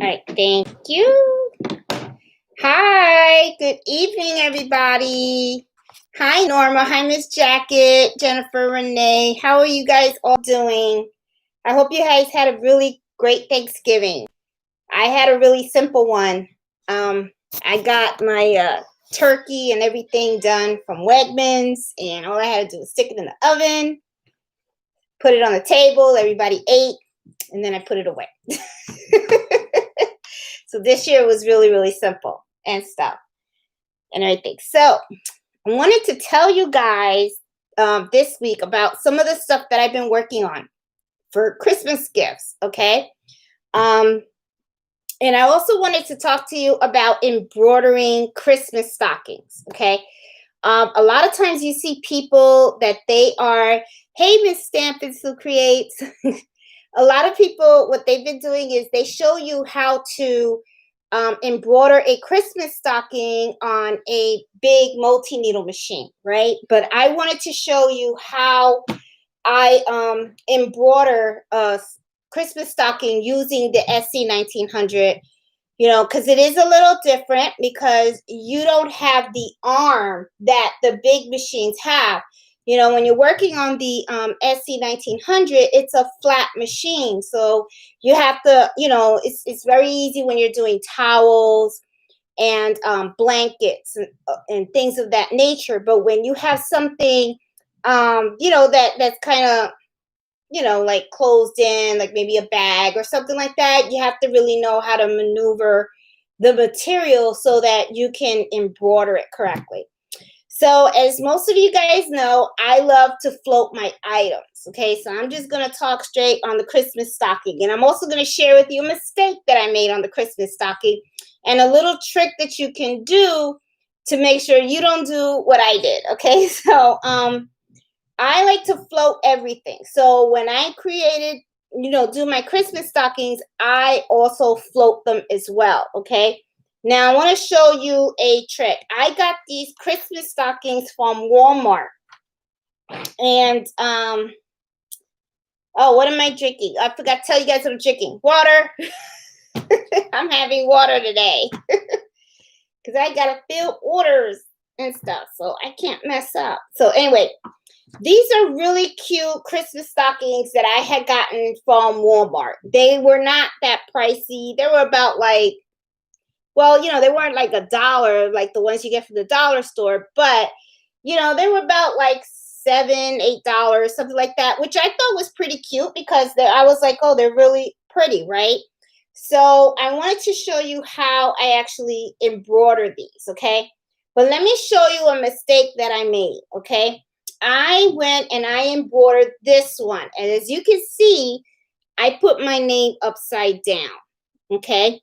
right, thank you. Hi, good evening, everybody. Hi, Norma. Hi, Miss Jacket, Jennifer, Renee. How are you guys all doing? I hope you guys had a really great Thanksgiving. I had a really simple one. I got my turkey and everything done from Wegmans, and all I had to do was stick it in the oven, put it on the table, everybody ate, and then I put it away. So this year was really, really simple and stuff and everything. So I wanted to tell you guys this week about some of the stuff that I've been working on for Christmas gifts, okay? And I also wanted to talk to you about embroidering Christmas stockings, okay? A lot of times you see people that they are, hey, Miss Stampins Who Creates. A lot of people, what they've been doing is they show you how to embroider a Christmas stocking on a big multi-needle machine, right? But I wanted to show you how I embroider a Christmas stocking using the SC 1900, because it is a little different because you don't have the arm that the big machines have. When you're working on the SC 1900, it's a flat machine. So you have to, it's very easy when you're doing towels and blankets and things of that nature. But when you have something, that's kind of, like closed in, like maybe a bag or something like that, you have to really know how to maneuver the material so that you can embroider it correctly. So as most of you guys know, I love to float my items. Okay, so I'm just going to talk straight on the Christmas stocking. And I'm also going to share with you a mistake that I made on the Christmas stocking and a little trick that you can do to make sure you don't do what I did. Okay, so I like to float everything. So when I created, do my Christmas stockings, I also float them as well. Okay. Now I want to show you a trick. I got these Christmas stockings from Walmart. And what am I drinking? I forgot to tell you guys what I'm drinking. Water. I'm having water today. Because I gotta fill orders and stuff. So I can't mess up. So anyway. These are really cute Christmas stockings that I had gotten from Walmart. They were not that pricey. They were about they weren't like $1 like the ones you get from the dollar store, but they were about like $7, $8, something like that, which I thought was pretty cute because I was like, oh, they're really pretty, right? So I wanted to show you how I actually embroider these, okay? But let me show you a mistake that I made, okay? I went and I embroidered this one. And as you can see, I put my name upside down. Okay.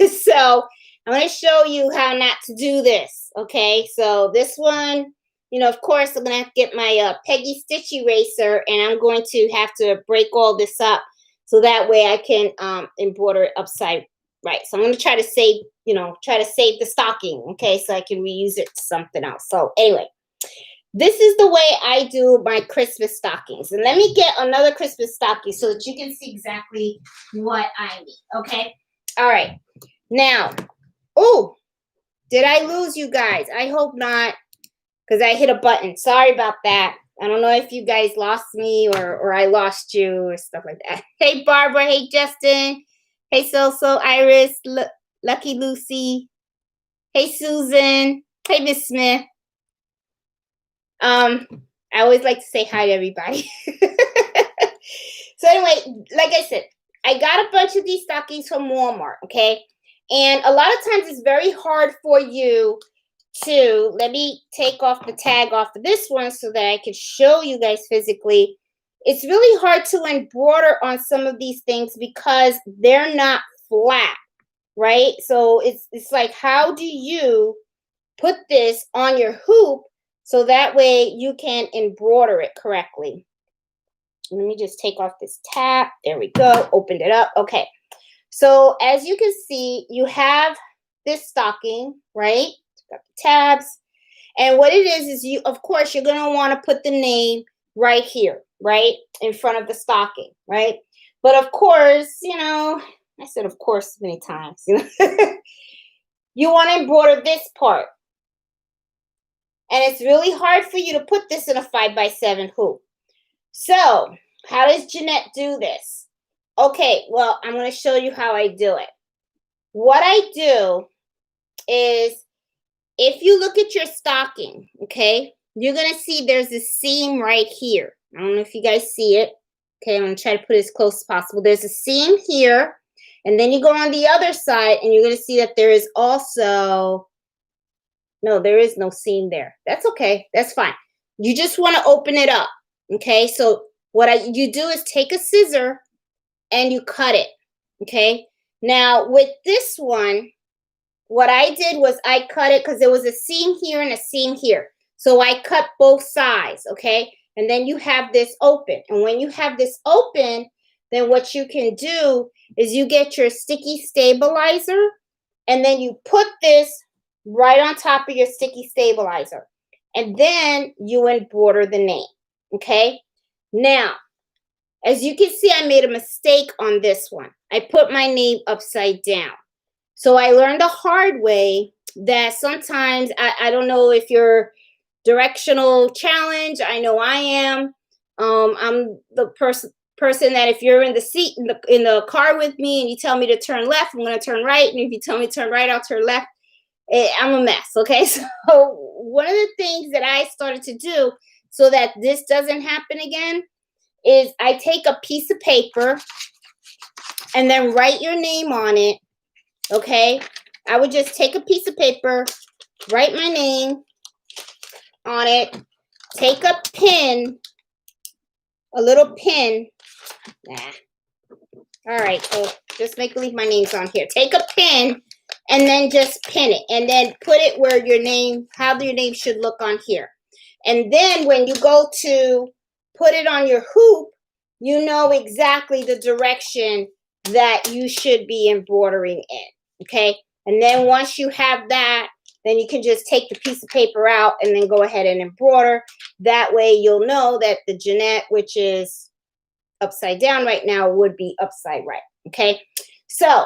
So I'm going to show you how not to do this. Okay. So this one, of course, I'm going to have to get my Peggy Stitch eraser and I'm going to have to break all this up so that way I can embroider it upside right. So I'm going to try to save the stocking. Okay. So I can reuse it to something else. So anyway. This is the way I do my Christmas stockings. And let me get another Christmas stocking so that you can see exactly what I mean. Okay? All right. Now, did I lose you guys? I hope not, because I hit a button. Sorry about that. I don't know if you guys lost me or I lost you or stuff like that. Hey, Barbara. Hey, Justin. Hey, So Iris. Lucky Lucy. Hey, Susan. Hey, Miss Smith. I always like to say hi to everybody. So anyway, like I said, I got a bunch of these stockings from Walmart, okay? And a lot of times it's very hard for you to, let me take off the tag off of this one so that I can show you guys physically. It's really hard to embroider on some of these things because they're not flat, right? So it's like, how do you put this on your hoop so that way you can embroider it correctly? Let me just take off this tab. There we go. Opened it up. Okay. So as you can see, you have this stocking, right? Got the tabs. And what it is you, of course, you're going to want to put the name right here, right? In front of the stocking, right? But of course, I said, of course, many times. You want to embroider this part. And it's really hard for you to put this in a 5x7 hoop. So, how does Jeanette do this? Okay, well, I'm going to show you how I do it. What I do is, if you look at your stocking, okay, you're going to see there's a seam right here. I don't know if you guys see it. Okay, I'm going to try to put it as close as possible. There's a seam here, and then you go on the other side, and you're going to see that there is also, no, there is no seam there. That's okay. That's fine. You just want to open it up, okay? So what you do is take a scissor, and you cut it, okay? Now, with this one, what I did was I cut it because there was a seam here and a seam here. So I cut both sides, okay? And then you have this open. And when you have this open, then what you can do is you get your sticky stabilizer, and then you put this right on top of your sticky stabilizer. And then you embroider the name, okay? Now, as you can see, I made a mistake on this one. I put my name upside down. So I learned the hard way that sometimes, I don't know if you're directional challenge. I know I am. I'm the person that if you're in the seat in the car with me and you tell me to turn left, I'm going to turn right. And if you tell me to turn right, I'll turn left. I'm a mess. Okay. So one of the things that I started to do so that this doesn't happen again is I take a piece of paper and then write your name on it. Okay. I would just take a piece of paper, write my name on it, take a pin, a little pin. All right, so just make believe my name's on here. Take a pin and then just pin it, and then put it where your name, how your name should look on here. And then when you go to put it on your hoop, you know exactly the direction that you should be embroidering in, okay? And then once you have that, then you can just take the piece of paper out and then go ahead and embroider. That way you'll know that the Jeanette, which is upside down right now, would be upside right, okay? So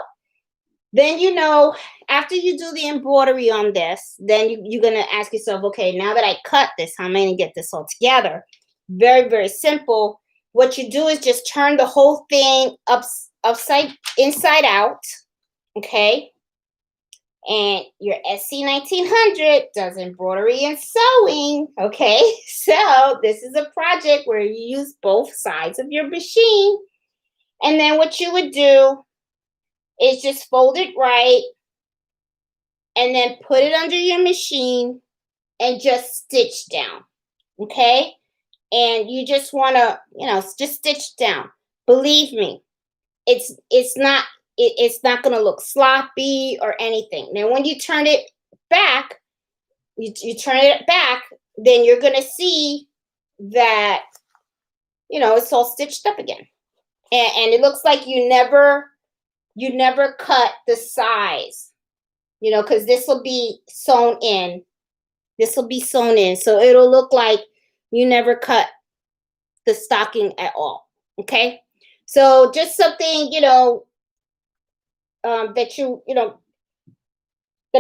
then, you know, after you do the embroidery on this, then you're going to ask yourself, okay, now that I cut this, how am I going to get this all together? Very, very simple. What you do is just turn the whole thing inside out, okay? And your SC1900 does embroidery and sewing, okay? So this is a project where you use both sides of your machine. And then what you would do is just fold it right and then put it under your machine and just stitch down, okay? And you just want to, you know, just stitch down. Believe me, it's not going to look sloppy or anything. Now, when you turn it back, you turn it back, then you're going to see that, you know, it's all stitched up again. And it looks like you never cut the size, you know, because this will be sewn in. This will be sewn in. So it'll look like you never cut the stocking at all. Okay. So just something, you know, that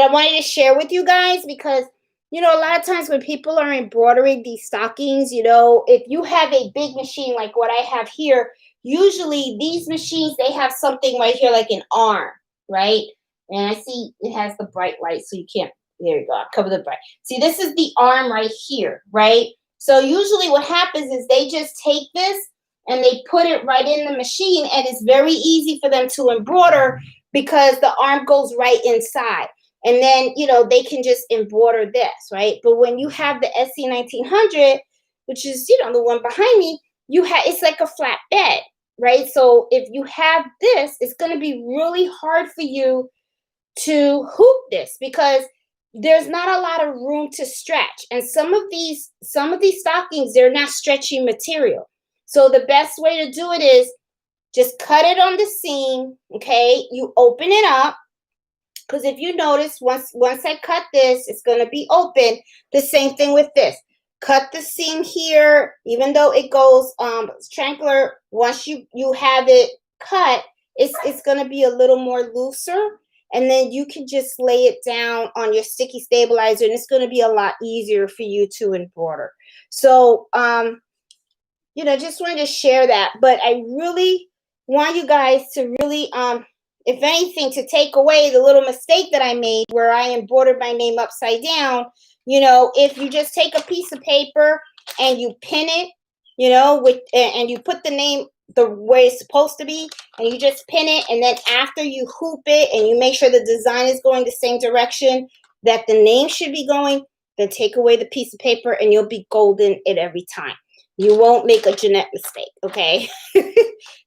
I wanted to share with you guys, because, you know, a lot of times when people are embroidering these stockings, you know, if you have a big machine like what I have here, usually these machines, they have something right here like an arm, right? And I see it has the bright light, so you can't, there you go, I'll cover the bright. See, this is the arm right here, right? So usually what happens is they just take this and they put it right in the machine, and it's very easy for them to embroider because the arm goes right inside. And then, you know, they can just embroider this, right? But when you have the SC1900, which is, you know, the one behind me, it's like a flat bed, right? So if you have this, it's going to be really hard for you to hoop this because there's not a lot of room to stretch. And some of these stockings, they're not stretchy material. So the best way to do it is just cut it on the seam, okay? You open it up, because if you notice, once I cut this, it's going to be open. The same thing with this. Cut the seam here, even though it goes triangular. Once you have it cut, it's going to be a little more looser. And then you can just lay it down on your sticky stabilizer, and it's going to be a lot easier for you to embroider. So, just wanted to share that. But I really want you guys to really, if anything, to take away the little mistake that I made where I embroidered my name upside down. If you just take a piece of paper and you pin it, and you put the name the way it's supposed to be, and you just pin it, and then after you hoop it and you make sure the design is going the same direction that the name should be going, then take away the piece of paper and you'll be golden at every time. You won't make a Jeanette mistake, okay?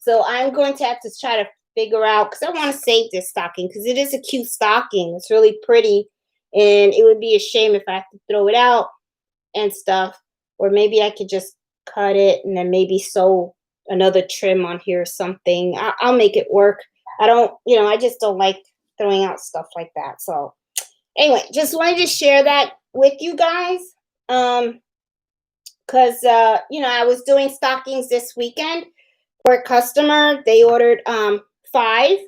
So I'm going to have to try to figure out, because I want to save this stocking, because it is a cute stocking. It's really pretty, and it would be a shame if I have to throw it out and stuff. Or maybe I could just cut it and then maybe sew another trim on here or something. I'll make it work. I just don't like throwing out stuff like that. So anyway, just wanted to share that with you guys. Because I was doing stockings this weekend for a customer. They ordered 5,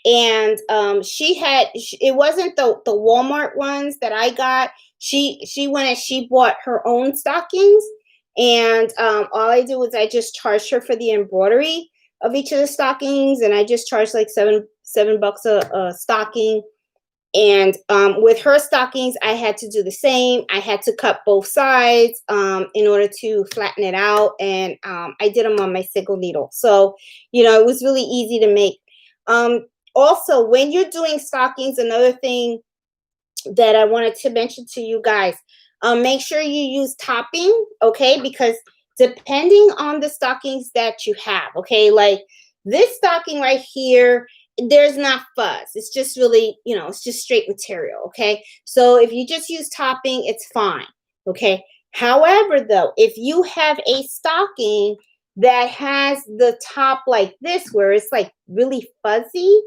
and it wasn't the Walmart ones that I got. She went and she bought her own stockings, and all I do is I just charged her for the embroidery of each of the stockings, and I just charged like $7 a stocking. And with her stockings, I had to do the same. I had to cut both sides in order to flatten it out. And I did them on my single needle. So, it was really easy to make. Also, when you're doing stockings, another thing that I wanted to mention to you guys, make sure you use topping, okay? Because depending on the stockings that you have, okay, like this stocking right here, there's not fuzz. It's just really, it's just straight material, okay? So if you just use topping, it's fine, okay? However, though, if you have a stocking that has the top like this, where it's like really fuzzy,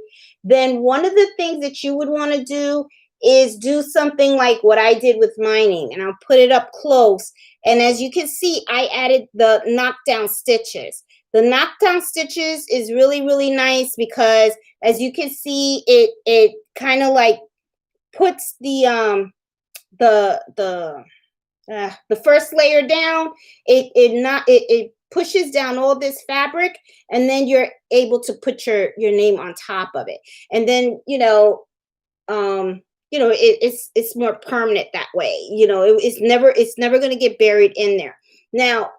then one of the things that you would want to do is do something like what I did with mining, and I'll put it up close. And as you can see, I added the knockdown stitches. The knockdown stitches is really, really nice because, as you can see, it kind of like puts the first layer down. It pushes down all this fabric, and then you're able to put your name on top of it. And then it's more permanent that way. It's never going to get buried in there. Now,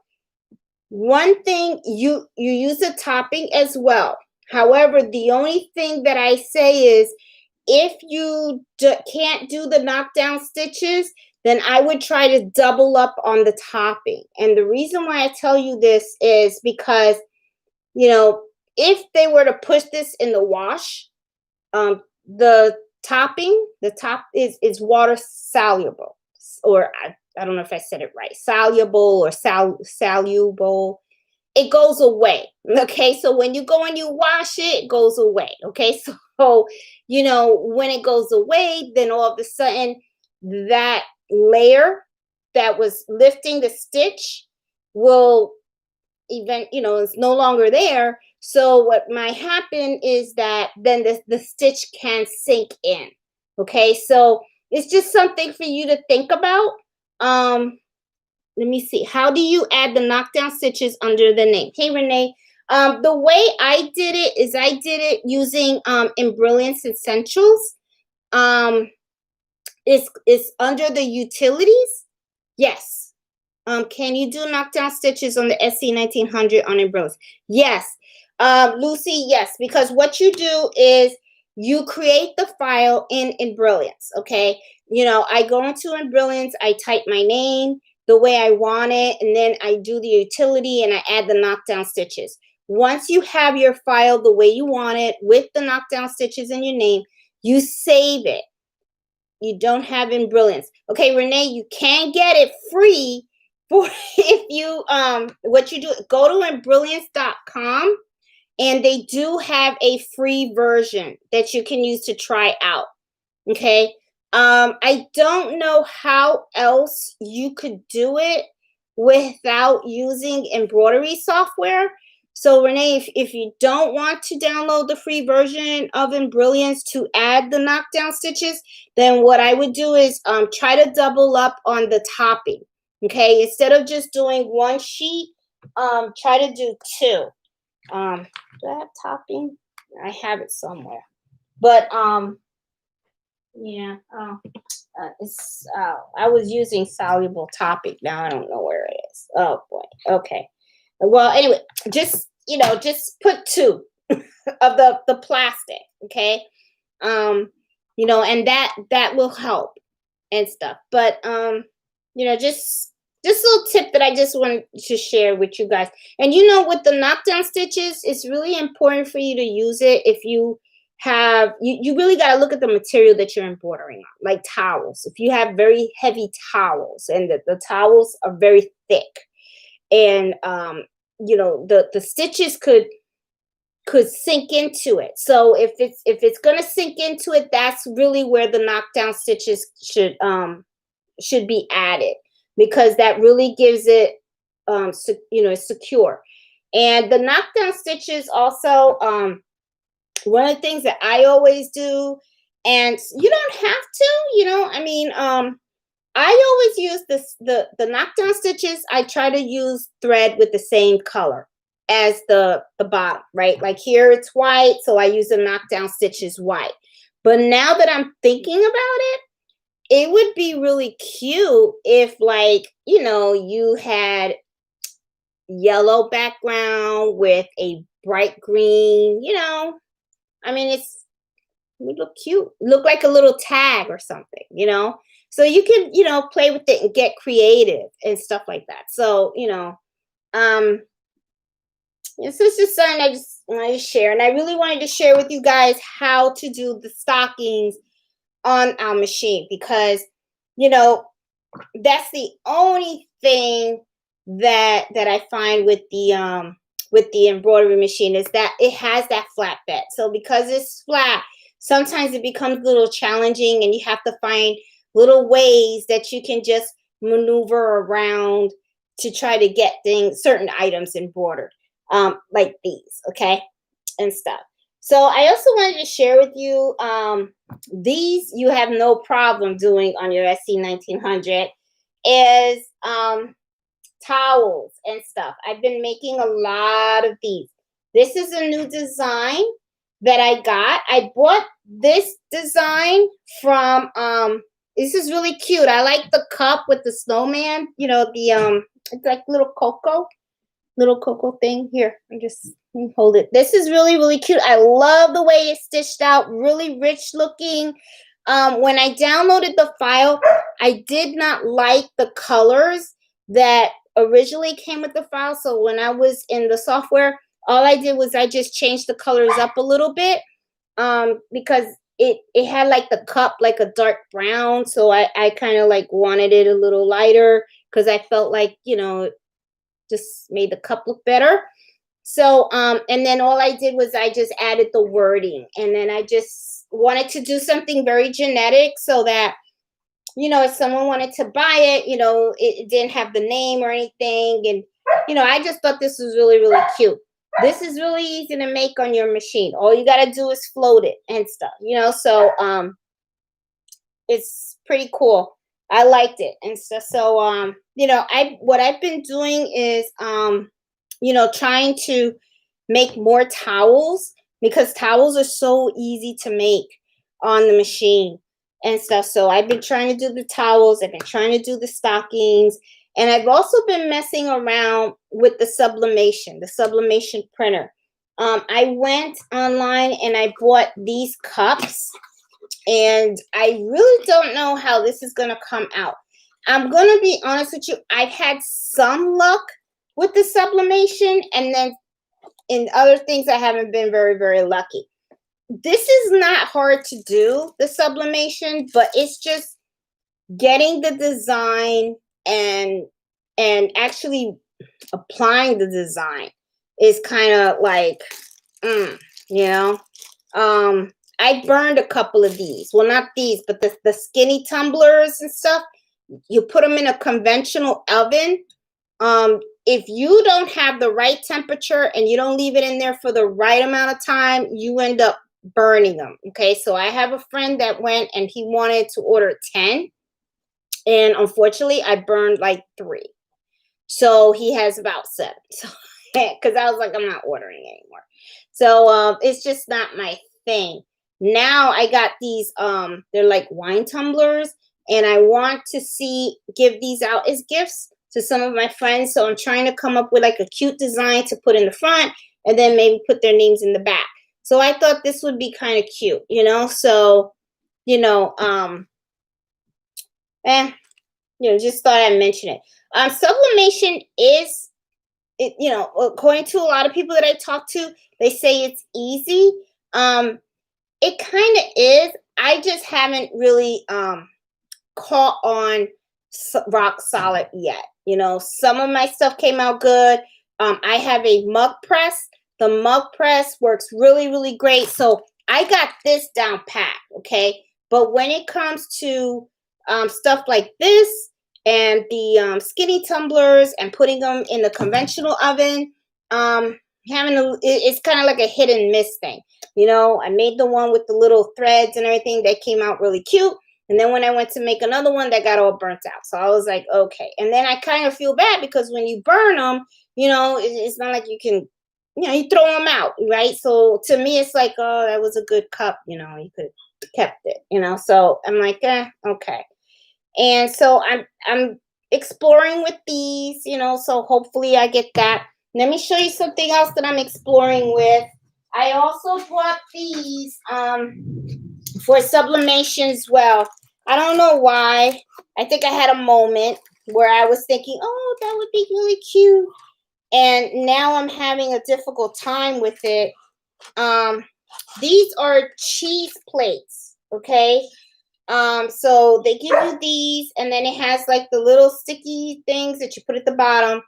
one thing, you use a topping as well. However, the only thing that I say is, if you can't do the knockdown stitches, then I would try to double up on the topping. And the reason why I tell you this is because, if they were to push this in the wash, the top is water soluble, or I don't know if I said it right, soluble or soluble. It goes away. Okay. So when you go and you wash it, it goes away. Okay. So, when it goes away, then all of a sudden that layer that was lifting the stitch will is no longer there. So what might happen is that then the stitch can sink in. Okay. So it's just something for you to think about. Let me see. How do you add the knockdown stitches under the name? Hey, Renee. The way I did it is I did it using Embrilliance Essentials. It's under the utilities. Yes. Can you do knockdown stitches on the SC1900 on Embrilliance? Yes. Lucy, yes. Because what you do is you create the file in Embrilliance. Okay. I go into Embrilliance. I type my name the way I want it, and then I do the utility and I add the knockdown stitches. Once you have your file the way you want it with the knockdown stitches in your name, you save it. You don't have Embrilliance. Okay, Renee, you can get it free for if you what you do, go to embrilliance.com, and they do have a free version that you can use to try out. Okay. I don't know how else you could do it without using embroidery software, So Renee, if you don't want to download the free version of Embrilliance to add the knockdown stitches, then what I would do is try to double up on the topping. Okay, instead of just doing one sheet, try to do two. Do I have topping? I have it somewhere. But yeah, it's I was using soluble topic. Now I don't know where it is. Oh boy. Okay. Well, anyway, just just put two of the plastic, okay? And that will help and stuff. But just a little tip that I just wanted to share with you guys. And with the knockdown stitches, it's really important for you to use it if you have you really got to look at the material that you're embroidering on, like towels. If you have very heavy towels and the towels are very thick, and the stitches could sink into it. So if it's going to sink into it, that's really where the knockdown stitches should be added, because that really gives it secure. And the knockdown stitches also, one of the things that I always do, and you don't have to, I always use the knockdown stitches. I try to use thread with the same color as the bottom, right? Like here it's white, so I use the knockdown stitches white. But now that I'm thinking about it would be really cute if, like, you had yellow background with a bright green, it would look cute. Look like a little tag or something, So you can, play with it and get creative and stuff like that. So, this is just something I just wanted to share. And I really wanted to share with you guys how to do the stockings on our machine, because, that's the only thing that I find with the embroidery machine, is that it has that flat bed. So because it's flat, sometimes it becomes a little challenging, and you have to find little ways that you can just maneuver around to try to get certain items embroidered, like these, okay, and stuff. So I also wanted to share with you, these you have no problem doing on your SC1900, is towels and stuff. I've been making a lot of these. This is a new design that I got. I bought this design from, this is really cute. I like the cup with the snowman, it's like little cocoa thing. Here, let me hold it. This is really, really cute. I love the way it's stitched out, really rich looking. When I downloaded the file, I did not like the colors that originally came with the file. So when I was in the software, all I did was I just changed the colors up a little bit, because it had like the cup like a dark brown. So I kind of like wanted it a little lighter, because I felt like, just made the cup look better. So, and then all I did was I just added the wording, and then I just wanted to do something very genetic, so that, if someone wanted to buy it, it didn't have the name or anything. And, I just thought this was really, really cute. This is really easy to make on your machine. All you got to do is float it and stuff, so, it's pretty cool. I liked it and stuff. So, what I've been doing is, trying to make more towels, because towels are so easy to make on the machine and stuff. So I've been trying to do the towels. I've been trying to do the stockings. And I've also been messing around with the sublimation printer. I went online and I bought these cups. And I really don't know how this is going to come out. I'm going to be honest with you. I've had some luck with the sublimation, and then in other things, I haven't been very, very lucky. This is not hard to do, the sublimation, but it's just getting the design and actually applying the design is kind of like, I burned a couple of these. Well, not these, but the skinny tumblers and stuff. You put them in a conventional oven. if you don't have the right temperature and you don't leave it in there for the right amount of time, you end up burning them. Okay, so I have a friend that went and he wanted to order 10, and unfortunately I burned like 3. So he has about 7. So because I was like, I'm not ordering anymore. So it's just not my thing. Now I got these they're like wine tumblers, and I want to give these out as gifts to some of my friends. So I'm trying to come up with like a cute design to put in the front and then maybe put their names in the back. So I thought this would be kind of cute, you know? So, you know, just thought I'd mention it. Sublimation is, according to a lot of people that I talk to, they say it's easy. It kind of is. I just haven't really caught on rock solid yet. You know, some of my stuff came out good. I have a mug press. The mug press works really, really great. So I got this down pat, okay? But when it comes to stuff like this and the skinny tumblers and putting them in the conventional oven, it's kind of like a hit and miss thing. You know, I made the one with the little threads and everything that came out really cute. And then when I went to make another one, that got all burnt out. So I was like, okay. And then I kind of feel bad because when you burn them, you know, it's not like you can, you throw them out, right? So to me, it's like, oh, that was a good cup. You know, you could have kept it, you know? So I'm like, okay. And so I'm exploring with these, you know, so hopefully I get that. Let me show you something else that I'm exploring with. I also bought these for sublimation as well. I don't know why. I think I had a moment where I was thinking, oh, that would be really cute. And now I'm having a difficult time with it. These are cheese plates, okay? So they give you these, and then it has like the little sticky things that you put at the bottom.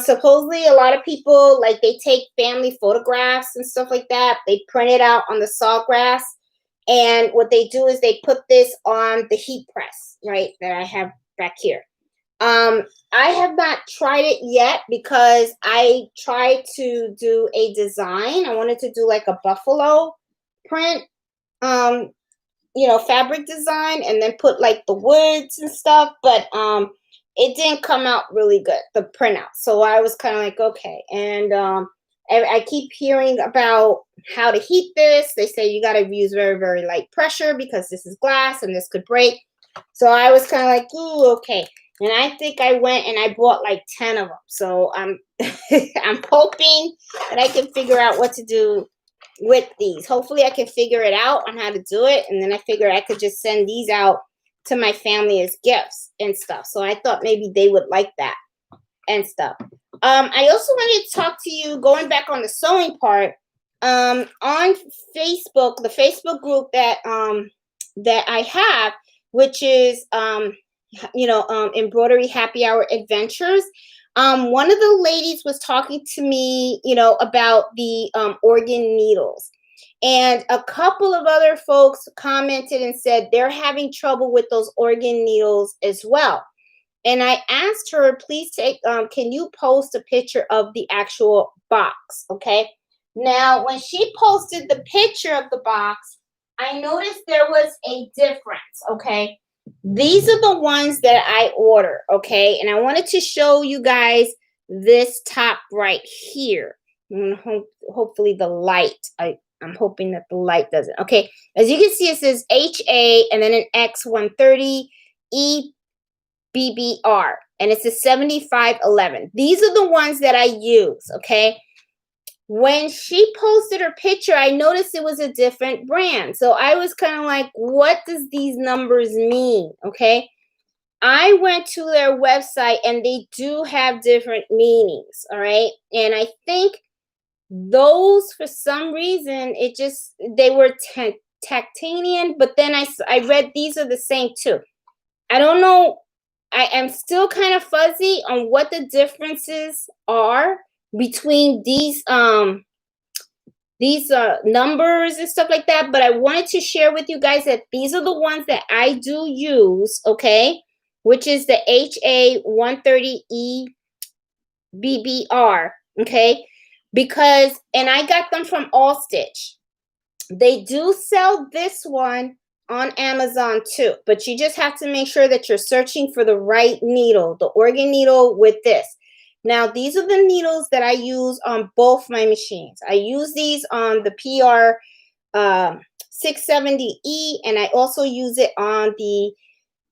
Supposedly a lot of people, like, they take family photographs and stuff like that. They print it out on the sawgrass. And what they do is they put this on the heat press, right, that I have back here. I have not tried it yet because I tried to do a design. I wanted to do like a buffalo print, fabric design, and then put like the woods and stuff. But it didn't come out really good, the printout. So I was kind of like, okay. And I keep hearing about how to heat this. They say you got to use very, very light pressure because this is glass and this could break. So I was kind of like, ooh, okay. And I think I went and I bought like 10 of them. So I'm I'm hoping that I can figure out what to do with these. Hopefully I can figure it out on how to do it. And then I figured I could just send these out to my family as gifts and stuff. So I thought maybe they would like that and stuff. I also wanted to talk to you, going back on the sewing part, on Facebook, the Facebook group that I have, which is Embroidery Happy Hour Adventures. One of the ladies was talking to me, about the organ needles. And a couple of other folks commented and said they're having trouble with those organ needles as well. And I asked her, please can you post a picture of the actual box? Okay. Now, when she posted the picture of the box, I noticed there was a difference. Okay. These are the ones that I order. Okay. And I wanted to show you guys this top right here. Hopefully the light, I'm hoping that the light doesn't. Okay. As you can see, it says HA and then an X130 EBBR, and it's a 7511. These are the ones that I use. Okay. When she posted her picture, I noticed it was a different brand. So I was kind of like, what does these numbers mean? Okay. I went to their website and they do have different meanings. All right. And I think those, for some reason, they were tactanian, but then I read these are the same too. I don't know. I am still kind of fuzzy on what the differences are between these numbers and stuff like that. But I wanted to share with you guys that these are the ones that I do use, okay? Which is the HA130 BBR, okay? Because, and I got them from All Stitch. They do sell this one on Amazon too, but you just have to make sure that you're searching for the right needle, the organ needle with this. Now, these are the needles that I use on both my machines. I use these on the PR 670E, and I also use it on the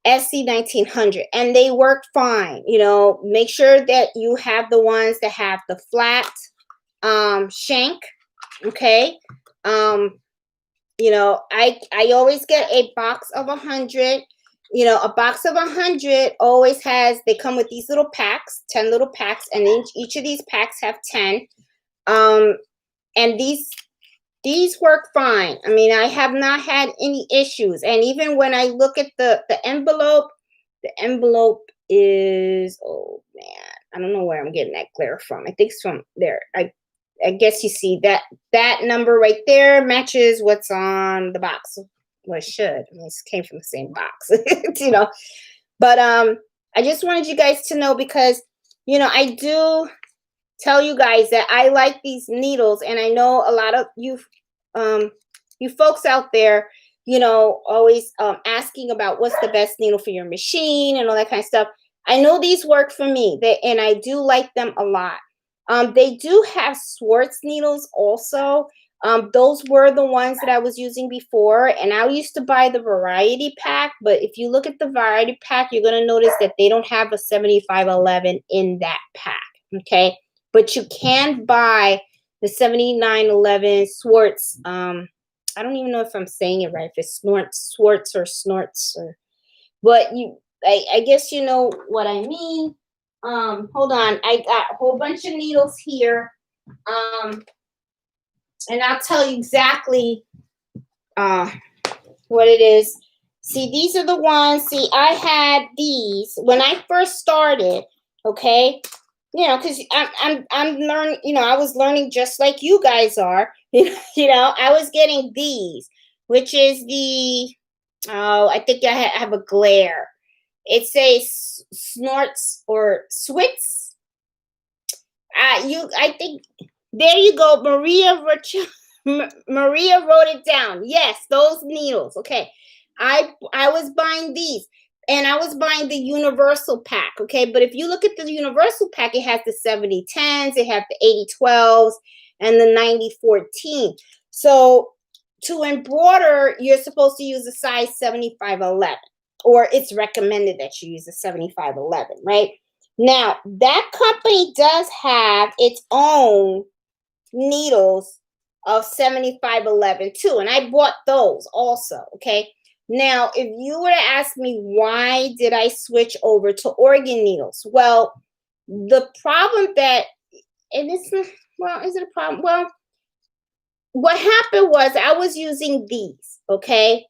SC 1900, and they work fine. You know, make sure that you have the ones that have the flat shank, okay? You know, I always get a box of 100. You know, a box of 100 always has, they come with these little packs, 10 little packs, and each of these packs have 10. And these work fine. I mean, I have not had any issues. And even when I look at the envelope is, oh man, I don't know where I'm getting that glare from. I think it's from there. I guess you see that number right there matches what's on the box. Well, it should. I mean, it came from the same box, you know. But I just wanted you guys to know, because, you know, I do tell you guys that I like these needles, and I know a lot of you folks out there, you know, always asking about what's the best needle for your machine and all that kind of stuff. I know these work for me, and I do like them a lot. They do have Schwartz needles also. Those were the ones that I was using before, and I used to buy the variety pack. But if you look at the variety pack, you're going to notice that they don't have a 7511 in that pack, okay? But you can buy the 7911 Schwartz. I don't even know if I'm saying it right, if it's Schwartz or Snorts, or, but I guess you know what I mean. Hold on, I got a whole bunch of needles here. And I'll tell you exactly what it is. See, these are the ones. See, I had these when I first started, okay? You know, because I'm learning, you know, I was learning just like you guys are. You know, I was getting these, which is the, oh, I think I have a glare. It says Snorts or Switz. I think, there you go. Maria wrote it down. Yes, those needles. Okay. I was buying these, and I was buying the universal pack. Okay. But if you look at the universal pack, it has the 7010s, it has the 8012s, and the 9014. So to embroider, you're supposed to use a size 7511, or it's recommended that you use a 7511, right? Now, that company does have its own needles of 7511 too, and I bought those also, okay? Now, if you were to ask me why did I switch over to organ needles? Well, the problem that, and it's, well, is it a problem? Well, what happened was I was using these, okay?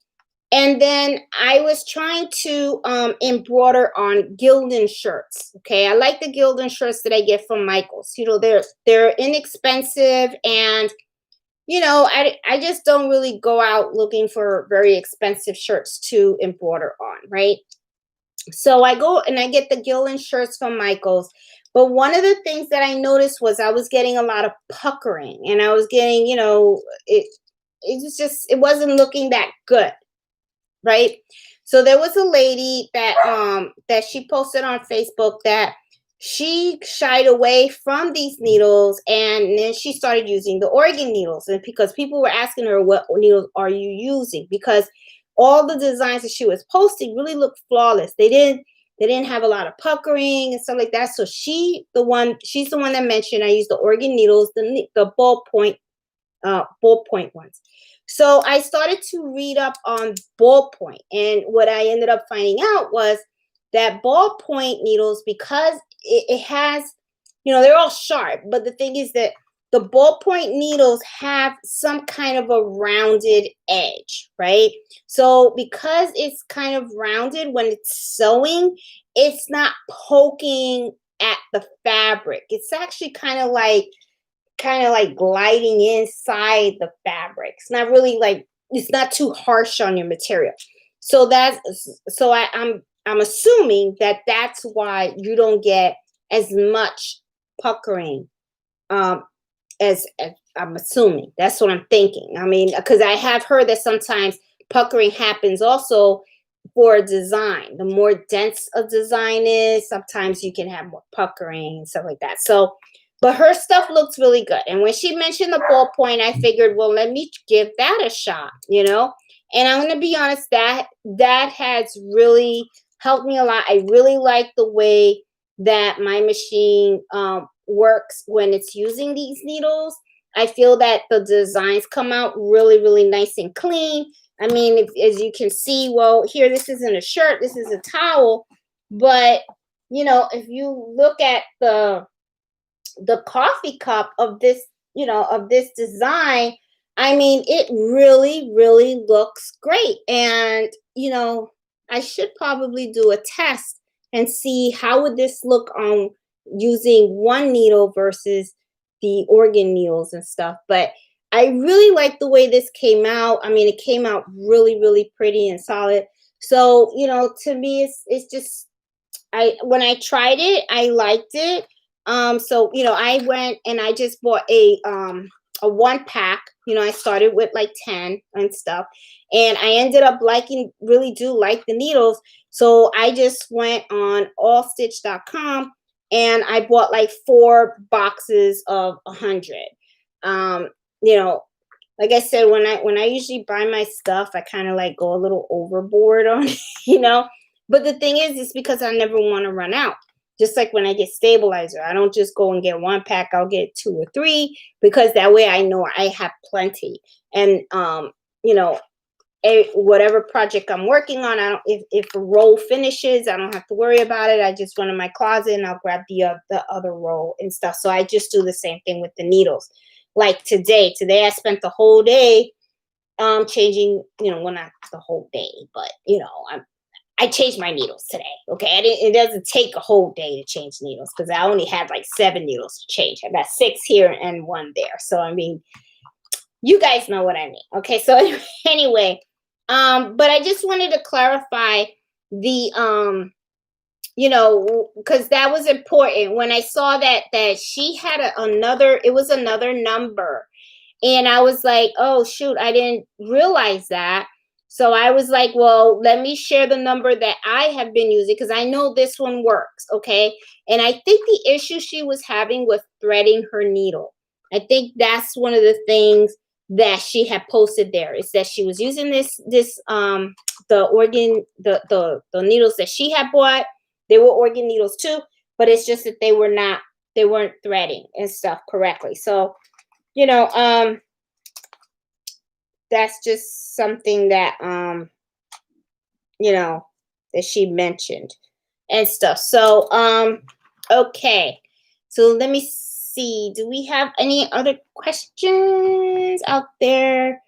And then I was trying to embroider on Gildan shirts. Okay, I like the Gildan shirts that I get from Michaels. You know, they're inexpensive, and you know, I just don't really go out looking for very expensive shirts to embroider on, right? So I go and I get the Gildan shirts from Michaels. But one of the things that I noticed was I was getting a lot of puckering, and I was getting, you know, it was just, it wasn't looking that good. Right. So there was a lady that she posted on Facebook that she shied away from these needles, and then she started using the organ needles. And because people were asking her, what needles are you using? Because all the designs that she was posting really looked flawless. They didn't have a lot of puckering and stuff like that. So she's the one that mentioned I use the organ needles, the ballpoint ones. So I started to read up on ballpoint, and what I ended up finding out was that ballpoint needles, because it has, you know, they're all sharp, but the thing is that the ballpoint needles have some kind of a rounded edge, right? So because it's kind of rounded when it's sewing, it's not poking at the fabric. It's actually kind of like gliding inside the fabric. It's not really like, it's not too harsh on your material. So I'm assuming that that's why you don't get as much puckering, um, as I'm assuming. That's what I'm thinking. I mean, because I have heard that sometimes puckering happens also for design. The more dense a design is, sometimes you can have more puckering and stuff like that. So, but her stuff looks really good. And when she mentioned the ballpoint, I figured, well, let me give that a shot, you know? And I'm gonna be honest, that has really helped me a lot. I really like the way that my machine works when it's using these needles. I feel that the designs come out really, really nice and clean. I mean, as you can see, well, here, this isn't a shirt, this is a towel. But, you know, if you look at the coffee cup of this, you know, of this design, I mean, it really, really looks great. And, you know, I should probably do a test and see how would this look on using one needle versus the organ needles and stuff. But I really like the way this came out. I mean, it came out really, really pretty and solid. So, you know, to me, it's just I when I tried it, I liked it. So you know, I went and I just bought a one pack. You know, I started with like 10 and stuff. And I ended up liking really do like the needles. So I just went on allstitch.com and I bought like 4 boxes of 100. You know, like I said, when I usually buy my stuff, I kind of like go a little overboard on it, you know. But the thing is, it's because I never want to run out. Just like when I get stabilizer, I don't just go and get one pack. I'll get 2 or 3 because that way I know I have plenty. And you know, whatever project I'm working on, I don't. If a roll finishes, I don't have to worry about it. I just run in my closet and I'll grab the other roll and stuff. So I just do the same thing with the needles. Like today I spent the whole day changing. You know, well, not the whole day, but you know, I changed my needles today. Okay, it doesn't take a whole day to change needles because I only had like 7 needles to change. I got 6 here and 1 there. So I mean, you guys know what I mean. Okay, so anyway, but I just wanted to clarify the you know, because that was important when I saw that she had another. It was another number, and I was like, oh shoot, I didn't realize that. So I was like, well, let me share the number that I have been using because I know this one works. Okay. And I think the issue she was having was threading her needle. I think that's one of the things that she had posted there is that she was using this the organ the needles that she had bought. They were organ needles too, but it's just that they weren't threading and stuff correctly. So, you know, that's just something that you know that she mentioned and stuff. So okay, so let me see, do we have any other questions out there?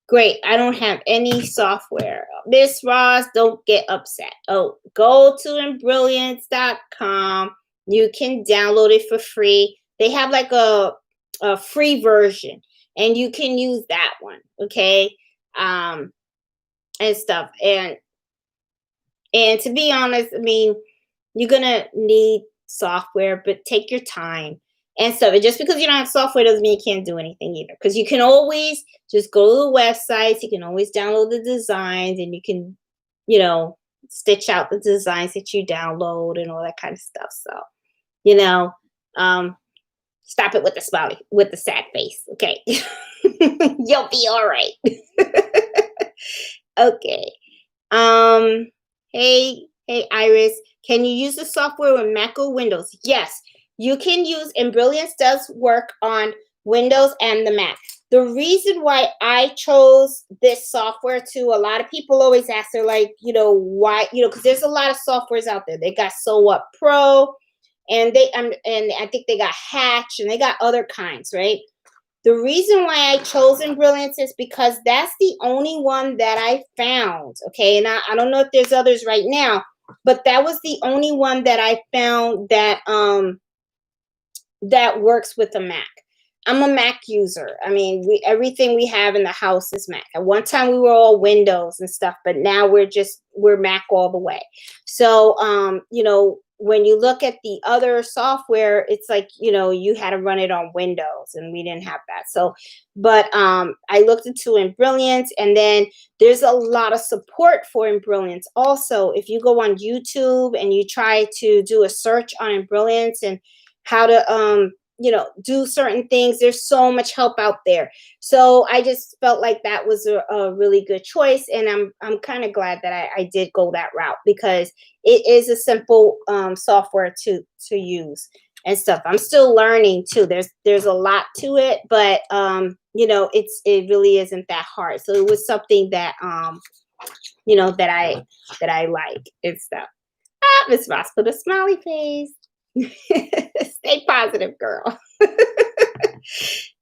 Great, I don't have any software. Miss Ross, don't get upset. Oh, go to embrilliance.com. You can download it for free. They have like a free version and you can use that one. Okay. And stuff. And to be honest, I mean, you're gonna need software, but take your time and stuff. And just because you don't have software doesn't mean you can't do anything either. Because you can always just go to the websites, you can always download the designs, and you can, you know, stitch out the designs that you download and all that kind of stuff. So, you know, stop it with the smiley, with the sad face. Okay. You'll be all right. Okay. Hey, Iris, can you use the software with Mac or Windows? Yes, you can use, and Brilliance does work on Windows and the Mac. The reason why I chose this software too, a lot of people always ask, they're like, you know, why, you know, because there's a lot of softwares out there. They got Sew Up Pro, and and I think they got Hatch, and they got other kinds, right? The reason why I chose Brilliance is because that's the only one that I found. Okay, and I don't know if there's others right now, but that was the only one that I found that that works with a Mac. I'm a Mac user. I mean, everything we have in the house is Mac. At one time we were all Windows and stuff, but now we're Mac all the way. So you know, when you look at the other software, it's like, you had to run it on Windows, and we didn't have that. So, but I looked into Embrilliance, and then there's a lot of support for Embrilliance. Also, if you go on YouTube and you try to do a search on Embrilliance and how to do certain things, there's so much help out there. So I just felt like that was a really good choice, and I'm kind of glad that I did go that route, because it is a simple software to use and stuff. I'm still learning too. There's a lot to it, but it really isn't that hard. So it was something that that I like and stuff. Miss Ross put a smiley face. Stay positive, girl.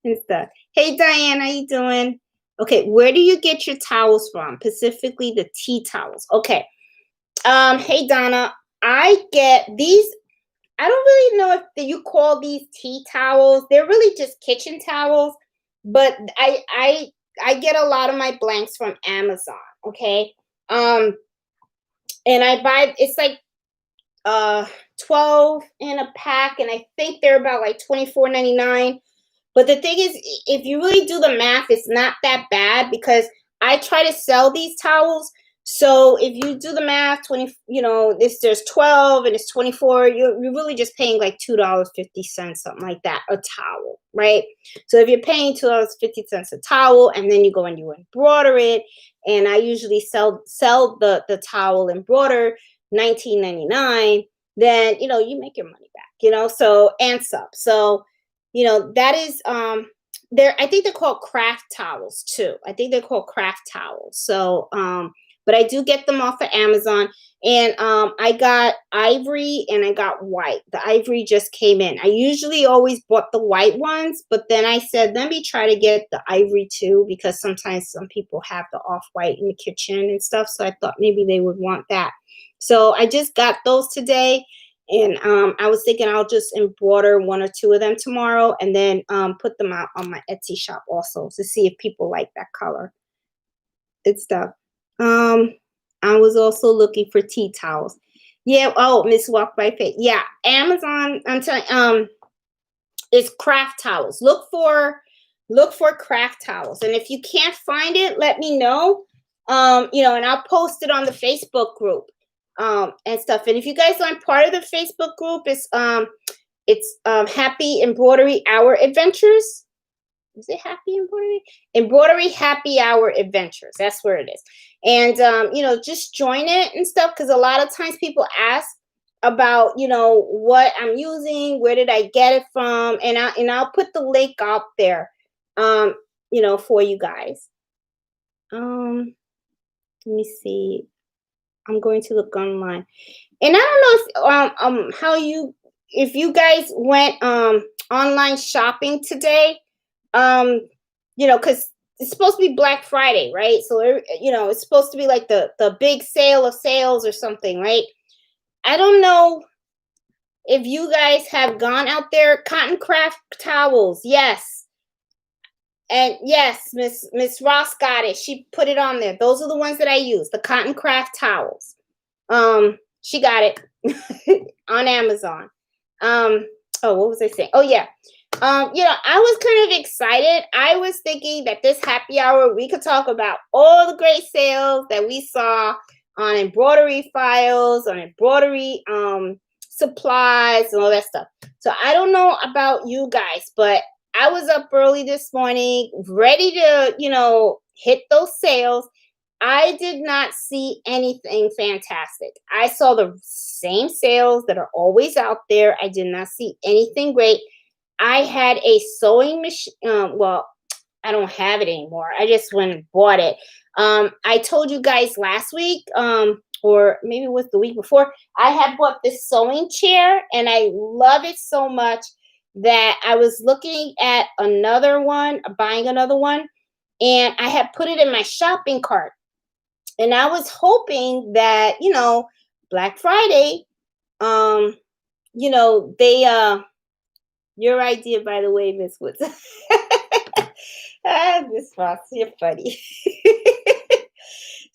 And stuff. Hey, Diane, how you doing? Okay, where do you get your towels from? Specifically the tea towels. Okay. Hey, Donna, I get these. I don't really know if you call these tea towels. They're really just kitchen towels, but I get a lot of my blanks from Amazon. Okay. And I buy, it's like 12 in a pack, and I think they're about like $24.99. But the thing is, if you really do the math, it's not that bad, because I try to sell these towels. So if you do the math, if there's 12 and it's 24, you're really just paying like $2.50, something like that, a towel, right? So if you're paying $2.50 a towel, and then you go and you embroider it, and I usually sell the towel embroidered $19.99, then you make your money back, so, and some. So that is I think they're called craft towels too. I think they're called craft towels. So but I do get them off of Amazon, and I got ivory and I got white. The ivory just came in. I usually always bought the white ones, but then I said, let me try to get the ivory too, because sometimes some people have the off-white in the kitchen and stuff. So I thought maybe they would want that. So I just got those today. And I was thinking I'll just embroider one or two of them tomorrow, and then put them out on my Etsy shop also, to see if people like that color and stuff. I was also looking for tea towels. Yeah. Oh, Miss Walk by Faith. Yeah, Amazon. I'm telling. It's craft towels. Look for craft towels, and if you can't find it, let me know. And I'll post it on the Facebook group. And stuff. And if you guys aren't part of the Facebook group, it's Happy Embroidery Hour Adventures. Is it Happy Embroidery? Embroidery Happy Hour Adventures. That's where it is. And just join it and stuff, because a lot of times people ask about what I'm using, where did I get it from, and I'll put the link out there for you guys. Let me see. I'm going to look online, and I don't know if you guys went online shopping today, because it's supposed to be Black Friday, right? So it's supposed to be like the big sale of sales or something, right? I don't know if you guys have gone out there. Cotton craft towels, yes. And yes, Miss Ross got it. She put it on there. Those are the ones that I use, the cotton craft towels. She got it on Amazon. Oh, what was I saying? Oh yeah. I was kind of excited. I was thinking that this happy hour we could talk about all the great sales that we saw on embroidery files, on embroidery supplies, and all that stuff. So I don't know about you guys, but I was up early this morning, ready to, hit those sales. I did not see anything fantastic. I saw the same sales that are always out there. I did not see anything great. I had a sewing machine. Well, I don't have it anymore. I just went and bought it. I told you guys last week, or maybe it was the week before, I had bought this sewing chair, and I love it so much that I was looking at buying another one, and I had put it in my shopping cart. And I was hoping that, Black Friday, they, your idea, by the way, Miss Woods. Miss Ross, you're funny.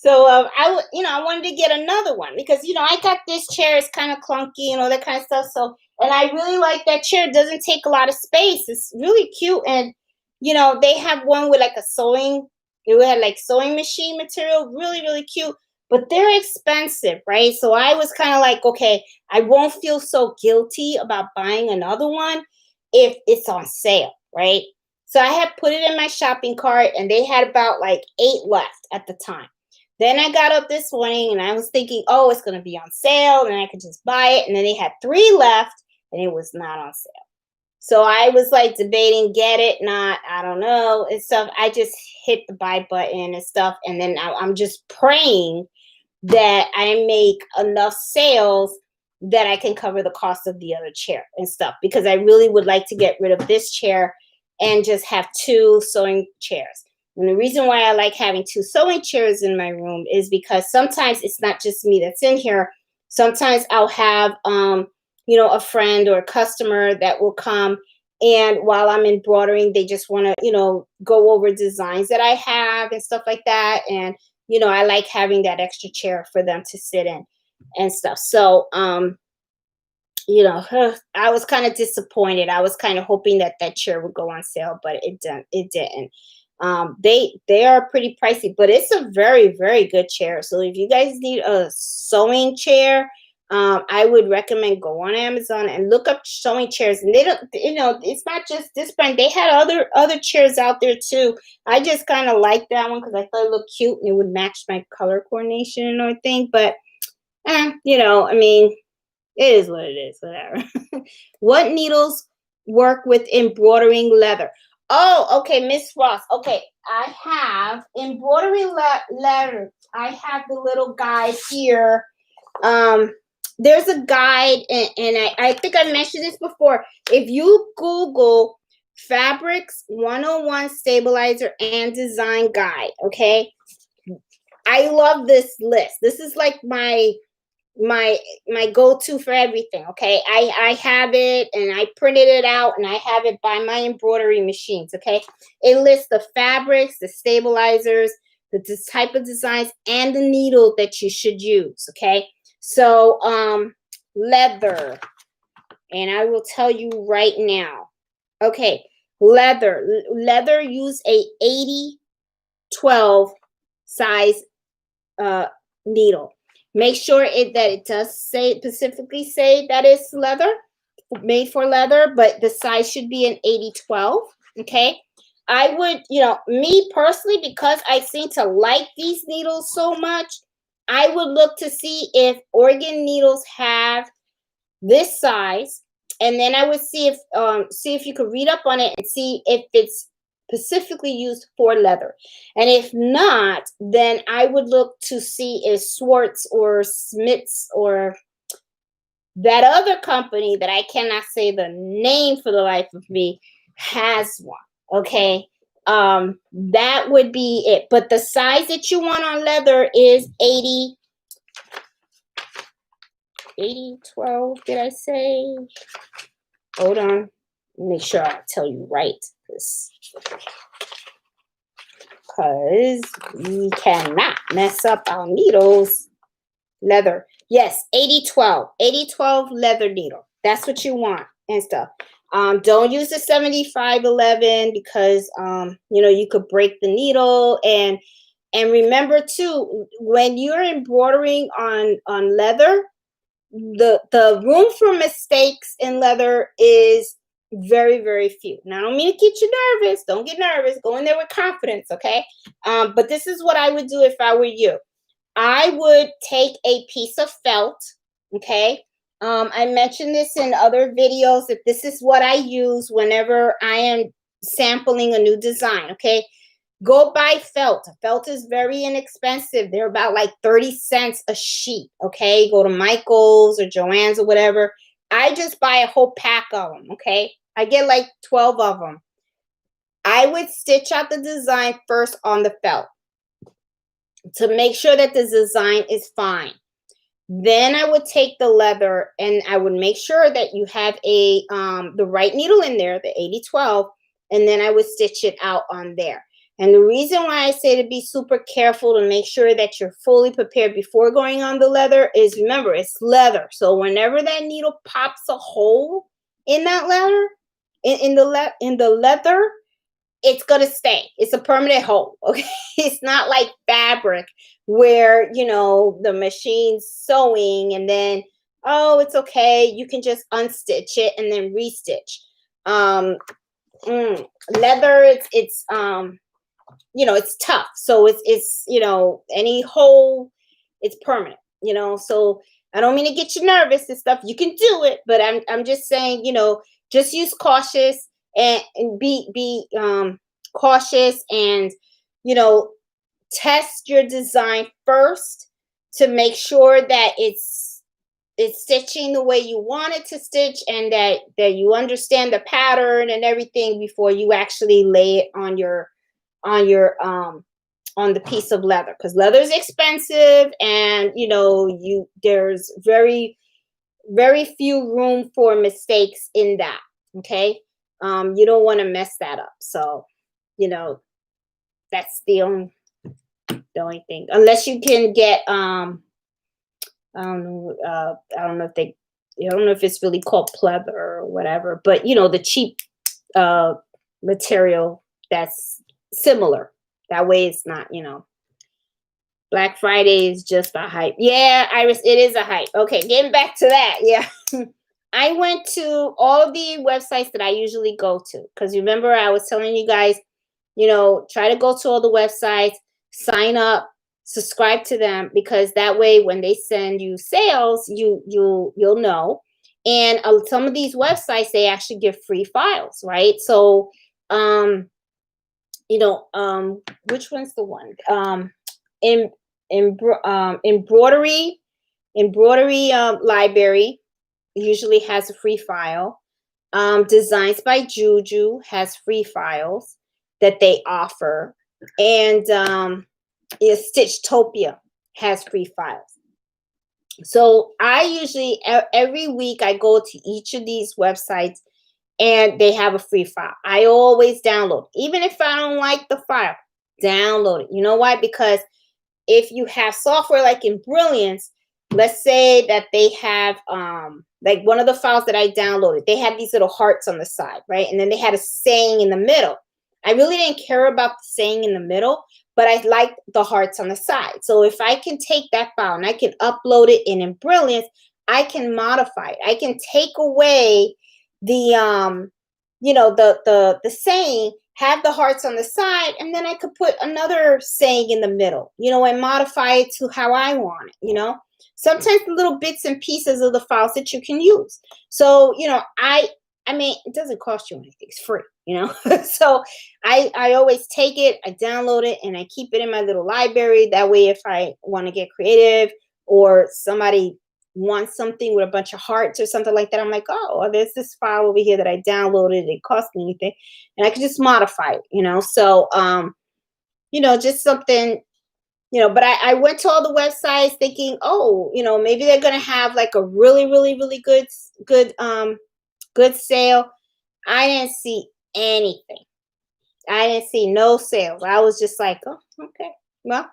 So I wanted to get another one because I got this chair. It's kind of clunky and all that kind of stuff. So, and I really like that chair. It doesn't take a lot of space. It's really cute, and they have one with like a sewing. It had like sewing machine material, really really cute. But they're expensive, right? So I was kind of like, okay, I won't feel so guilty about buying another one if it's on sale, right? So I had put it in my shopping cart, and they had about like 8 left at the time. Then I got up this morning and I was thinking, oh, it's going to be on sale and I could just buy it. And then they had 3 left and it was not on sale. So I was like debating, get it, not, I don't know, and stuff. I just hit the buy button and stuff. And then I'm just praying that I make enough sales that I can cover the cost of the other chair and stuff, because I really would like to get rid of this chair and just have 2 sewing chairs. And the reason why I like having 2 sewing chairs in my room is because sometimes it's not just me that's in here. Sometimes I'll have, a friend or a customer that will come, and while I'm embroidering, they just want to, go over designs that I have and stuff like that. And, I like having that extra chair for them to sit in and stuff. So, I was kind of disappointed. I was kind of hoping that that chair would go on sale, but it didn't. It didn't. They are pretty pricey, but it's a very very good chair. So if you guys need a sewing chair, I would recommend go on Amazon and look up sewing chairs. And they don't, it's not just this brand. They had other chairs out there too. I just kind of liked that one because I thought it looked cute and it would match my color coordination and everything. But I mean, it is what it is, whatever. What needles work with embroidering leather? Oh, okay, Miss Ross. Okay, I have embroidery leather. I have the little guide here. There's a guide, and I think I mentioned this before. If you Google Fabrics 101 Stabilizer and Design Guide, okay? I love this list. This is like my go-to for everything. Okay, I have it and I printed it out and I have it by my embroidery machines. Okay, it lists the fabrics, the stabilizers, the type of designs, and the needle that you should use. Okay, so leather, and I will tell you right now. Okay, leather use a 80-12 size needle. Make sure that it does specifically say that it's leather, made for leather, but the size should be an 80-12. Okay. I would, me personally, because I seem to like these needles so much, I would look to see if organ needles have this size, and then I would see if you could read up on it and see if it's specifically used for leather. And if not, then I would look to see if Schwartz or Smiths or that other company that I cannot say the name for the life of me has one. Okay. That would be it. But the size that you want on leather is 80-12. Did I say? Hold on. Make sure I tell you right. Because we cannot mess up our needles. Leather. Yes, 80-12. 80-12 leather needle. That's what you want and stuff. Don't use the 75-11 because you could break the needle. And remember too, when you're embroidering on leather, the room for mistakes in leather is very very few. Now I don't mean to get you nervous. Don't get nervous. Go in there with confidence, okay? But this is what I would do if I were you. I would take a piece of felt, okay? I mentioned this in other videos that this is what I use whenever I am sampling a new design, okay? Go buy felt. Felt is very inexpensive. They're about like 30 cents a sheet, okay? Go to Michael's or Joann's or whatever. I just buy a whole pack of them, okay? I get like 12 of them. I would stitch out the design first on the felt to make sure that the design is fine. Then I would take the leather and I would make sure that you have the right needle in there, the 80-12, and then I would stitch it out on there. And the reason why I say to be super careful to make sure that you're fully prepared before going on the leather is, remember, it's leather. So whenever that needle pops a hole in that leather, in the leather, it's gonna stay. It's a permanent hole. Okay, it's not like fabric where the machine's sewing and then, oh, it's okay, you can just unstitch it and then restitch. Um, Leather, it's tough, so it's any hole, it's permanent. So I don't mean to get you nervous and stuff. You can do it, but I'm just saying, just use cautious and be cautious, and you know test your design first to make sure that it's stitching the way you want it to stitch, and that you understand the pattern and everything before you actually lay it on the piece of leather, because leather is expensive, and there's very few room for mistakes in that. Okay. You don't want to mess that up. So you know that's the only thing, unless you can get I don't know if they I don't know if it's really called pleather or whatever, but the cheap uh material that's similar. That way it's not, Black Friday is just a hype. Yeah, Iris, it is a hype. Okay, getting back to that. Yeah. I went to all the websites that I usually go to, because remember I was telling you guys, try to go to all the websites, sign up, subscribe to them, because that way when they send you sales, you'll know. And some of these websites, they actually give free files, right? So which one's the one? In embroidery library usually has a free file. Designs by Juju has free files that they offer, and Stitchtopia has free files. So I usually every week I go to each of these websites, and they have a free file. I always download, even if I don't like the file, download it. You know why? Because if you have software like in Brilliance, let's say that they have like one of the files that I downloaded, they had these little hearts on the side, right? And then they had a saying in the middle. I really didn't care about the saying in the middle, but I liked the hearts on the side. So if I can take that file and I can upload it in Brilliance, I can modify it. I can take away the the saying, have the hearts on the side, and then I could put another saying in the middle, and modify it to how I want it. Sometimes the little bits and pieces of the files that you can use. So, I mean, it doesn't cost you anything. It's free, So I always take it, I download it, and I keep it in my little library. That way, if I want to get creative, or somebody wants something with a bunch of hearts or something like that, I'm like, oh, there's this file over here that I downloaded. It cost me anything, and I could just modify it. So, just something, but I went to all the websites thinking, oh, maybe they're going to have like a really, really, really good sale. I didn't see anything. I didn't see no sales. I was just like, oh, okay. Well,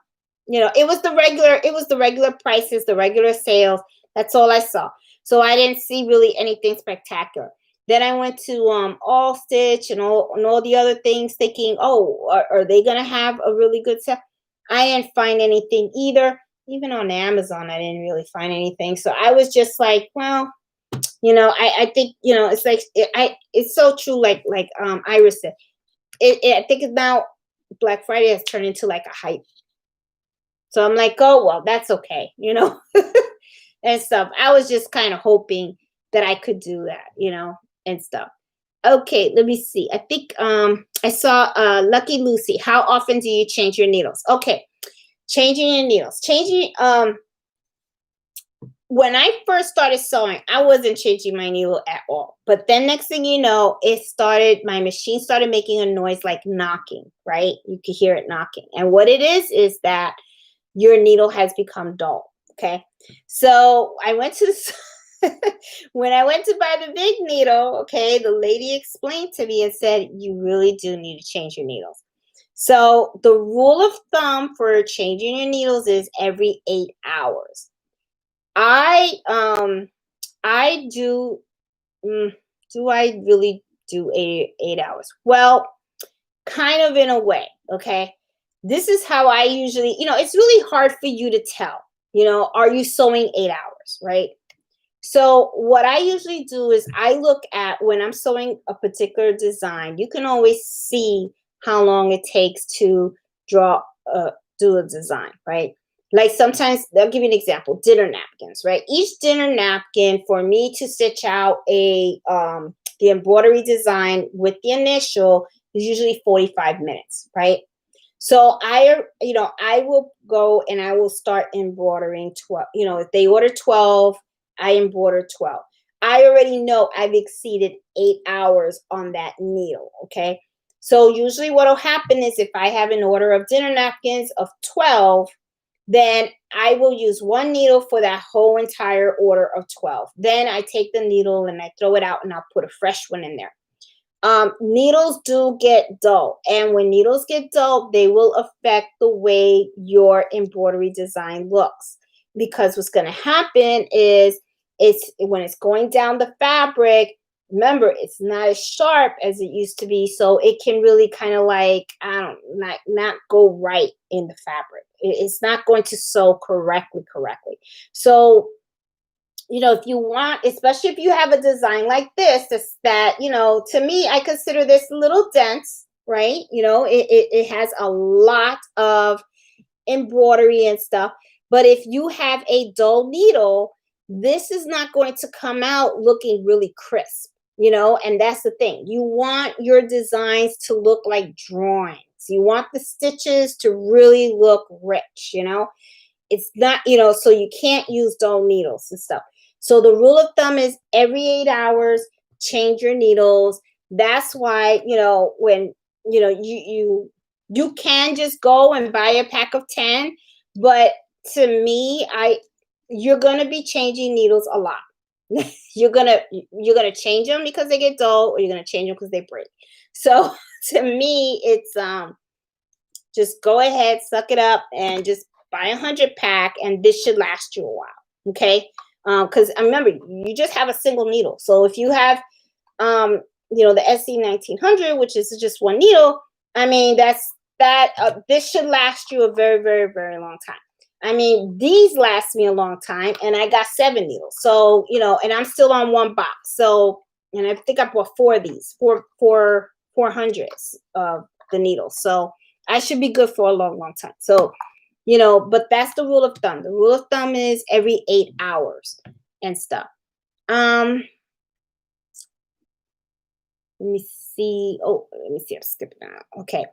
it was the regular prices, the regular sales. That's all I saw. So I didn't see really anything spectacular. Then I went to All Stitch and all the other things, thinking, oh, are they gonna have a really good sale? I didn't find anything either. Even on Amazon, I didn't really find anything. So I was just like, well, I think it's like it's so true. Like Iris said, I think it's now Black Friday has turned into like a hype. So I'm like, oh well, that's okay, and stuff. I was just kind of hoping that I could do that, and stuff. Okay, let me see. I think I saw Lucky Lucy. How often do you change your needles? Okay, changing your needles. When I first started sewing, I wasn't changing my needle at all. But then next thing you know, my machine started making a noise like knocking, right? You could hear it knocking. And what it is that your needle has become dull. Okay. So I went to when I went to buy the big needle, okay, the lady explained to me and said, you really do need to change your needles. So the rule of thumb for changing your needles is every 8 hours. I do. Do I really do 8 hours? Well, kind of in a way. Okay. This is how I usually, it's really hard for you to tell. Are you sewing 8 hours, right? So what I usually do is I look at when I'm sewing a particular design. You can always see how long it takes to draw, uh, do a design, right? Like sometimes they'll give you an example: dinner napkins, right? Each dinner napkin for me to stitch out the embroidery design with the initial is usually 45 minutes, right? So I will go and I will start embroidering 12. If they order 12, I embroider 12. I already know I've exceeded 8 hours on that needle. Okay. So usually what'll happen is if I have an order of dinner napkins of 12, then I will use one needle for that whole entire order of 12. Then I take the needle and I throw it out and I'll put a fresh one in there. Needles do get dull, and when needles get dull, they will affect the way your embroidery design looks. Because what's going to happen is it's when it's going down the fabric. Remember, it's not as sharp as it used to be, so it can really kind of like I don't not go right in the fabric. It's not going to sew correctly. So if you want, especially if you have a design like this, that, to me, I consider this a little dense, right? It has a lot of embroidery and stuff. But if you have a dull needle, this is not going to come out looking really crisp, and that's the thing. You want your designs to look like drawings. You want the stitches to really look rich. It's not, so you can't use dull needles and stuff. So the rule of thumb is every 8 hours, change your needles. That's why, when, you can just go and buy a pack of 10, but to me, you're going to be changing needles a lot. You're going to change them because they get dull, or you're going to change them because they break. So to me, it's, just go ahead, suck it up, and just buy 100 pack, and this should last you a while. Okay, because remember, you just have a single needle. So if you have, the SC 1900, which is just one needle, I mean that this should last you a very, very, very long time. I mean, these last me a long time, and I got 7 needles. So and I'm still on one box. So, and I think I bought 4 of these, 400s of the needles. So I should be good for a long, long time. So, but that's the rule of thumb. The rule of thumb is every 8 hours and stuff. Let me see. Oh, let me see. I'm skipping out. Okay.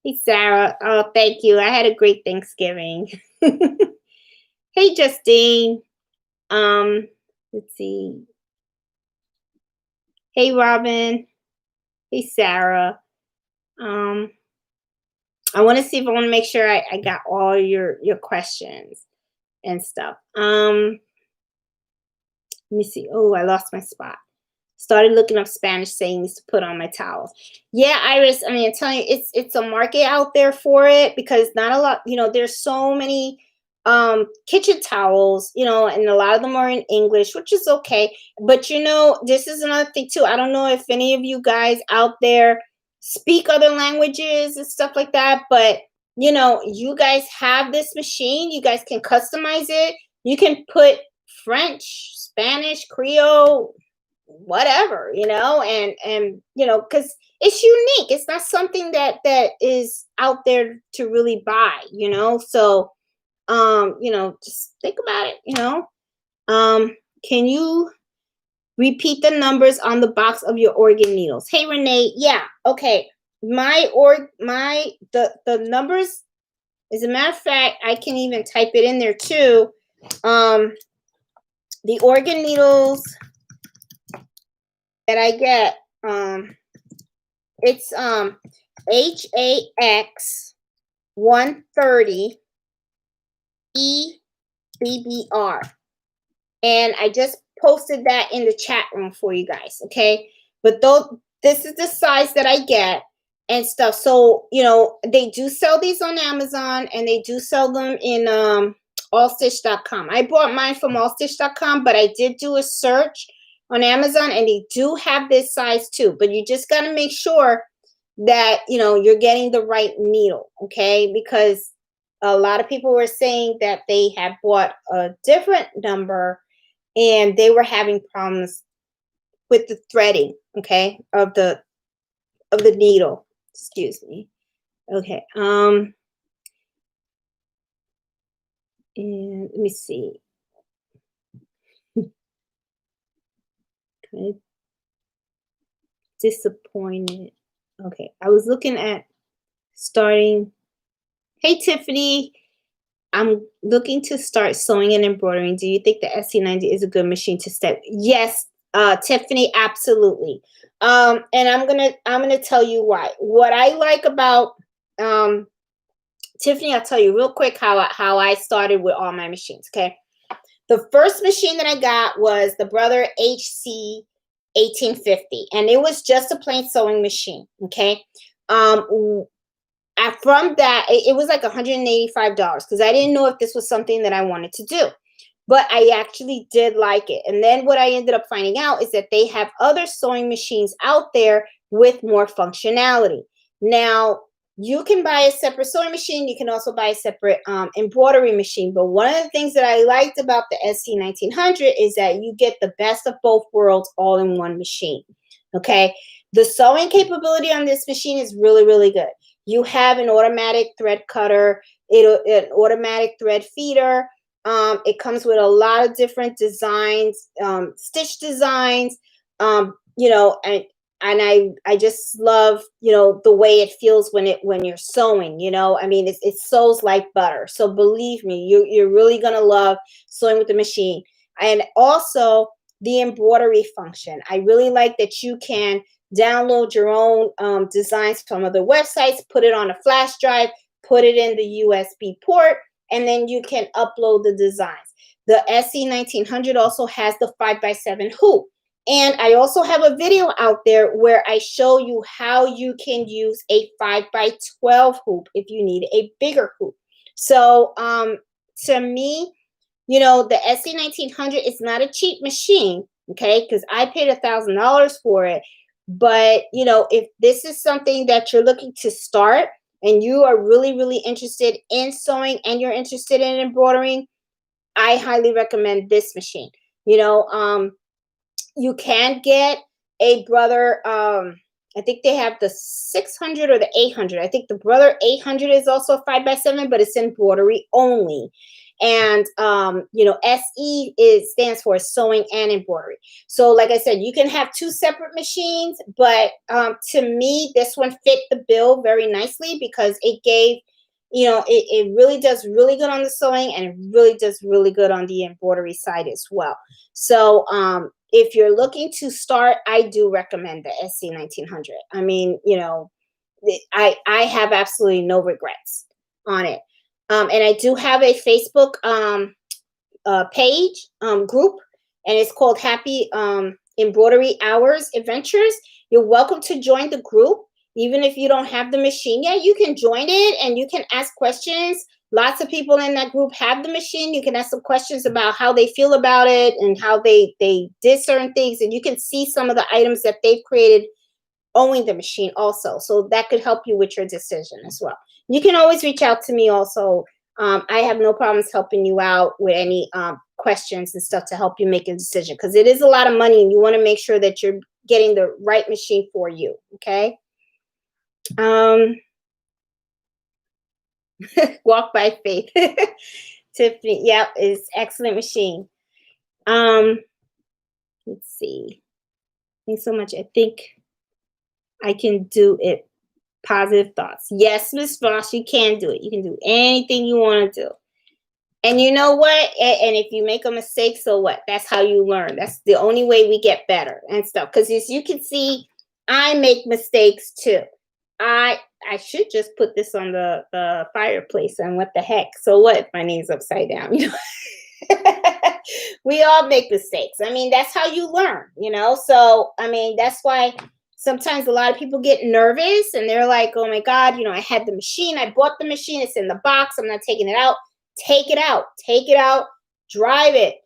Hey, Sarah. Oh, thank you. I had a great Thanksgiving. Hey, Justine. Let's see. Hey, Robin. Hey, Sarah. I want to see if I want to make sure I got all your questions and stuff. Let me see. Oh, I lost my spot. Started looking up Spanish sayings to put on my towels. Yeah, Iris. I mean, I'm telling you, it's a market out there for it, because not a lot. There's so many kitchen towels. And a lot of them are in English, which is okay. But this is another thing too. I don't know if any of you guys out there speak other languages and stuff like that, but you guys have this machine. You guys can customize it. You can put French, Spanish, Creole, whatever, because it's unique. It's not something that is out there to really buy. So just think about it. Can you repeat the numbers on the box of your organ needles? Hey, Renee. Yeah. Okay. The numbers, as a matter of fact, I can even type it in there too. The organ needles that I get, it's HAX 130 EBBR. And I just posted that in the chat room for you guys, okay? But this is the size that I get and stuff. So, they do sell these on Amazon, and they do sell them in allstitch.com. I bought mine from allstitch.com, but I did do a search on Amazon, and they do have this size too. But you just got to make sure that, you're getting the right needle, okay? Because a lot of people were saying that they had bought a different number and they were having problems with the threading, okay, of the needle. Excuse me. Okay. And let me see. Kind of disappointed. Okay. I was looking at starting. Hey, Tiffany. I'm looking to start sewing and embroidering. Do you think the SC90 is a good machine to start? Yes, Tiffany, absolutely. And I'm gonna tell you why. What I like about Tiffany, I'll tell you real quick how I started with all my machines. Okay, the first machine that I got was the Brother HC 1850, and it was just a plain sewing machine. Okay, from that, it was like $185 because I didn't know if this was something that I wanted to do. But I actually did like it. And then what I ended up finding out is that they have other sewing machines out there with more functionality. Now, you can buy a separate sewing machine. You can also buy a separate embroidery machine. But one of the things that I liked about the SC1900 is that you get the best of both worlds all in one machine. Okay. The sewing capability on this machine is really, really good. You have an automatic thread cutter, an automatic thread feeder. It comes with a lot of different designs, stitch designs, and I just love, the way it feels when you're sewing, I mean, it sews like butter. So believe me, you're really going to love sewing with the machine. And also the embroidery function. I really like that you can download your own designs from other websites, put it on a flash drive, put it in the USB port, and then you can upload the designs. The SC1900 also has the 5x7 hoop. And I also have a video out there where I show you how you can use a 5x12 hoop if you need a bigger hoop. So to me, the SC1900 is not a cheap machine, okay, because I paid $1,000 for it. But, if this is something that you're looking to start and you are really, really interested in sewing and you're interested in embroidering, I highly recommend this machine. You can get a Brother, I think they have the 600 or the 800. I think the Brother 800 is also 5x7, but it's embroidery only. And SE stands for sewing and embroidery. So like I said, you can have two separate machines, but to me, this one fit the bill very nicely because it gave, it really does really good on the sewing, and it really does really good on the embroidery side as well. So if you're looking to start, I do recommend the SC1900. I mean, I have absolutely no regrets on it. And I do have a Facebook page group, and it's called Happy Embroidery Hours Adventures. You're welcome to join the group. Even if you don't have the machine yet, you can join it and you can ask questions. Lots of people in that group have the machine. You can ask some questions about how they feel about it and how they did certain things. And you can see some of the items that they've created owning the machine also. So that could help you with your decision as well. You can always reach out to me also. I have no problems helping you out with any questions and stuff to help you make a decision, because it is a lot of money and you want to make sure that you're getting the right machine for you. Okay. Walk by faith. Tiffany, yeah, it's excellent machine. Let's see. Thanks so much. I think I can do it. Positive thoughts. Yes, Miss Voss, you can do it. You can do anything you want to do. And you know what? And if you make a mistake, so what? That's how you learn. That's the only way we get better and stuff. Because as you can see, I make mistakes too. I should just put this on the fireplace, and what the heck? So what if my name's upside down? We all make mistakes. I mean, that's how you learn, So, I mean, that's why sometimes a lot of people get nervous and they're like, oh my God, I had the machine. I bought the machine. It's in the box. I'm not taking it out. Take it out. Take it out. Drive it.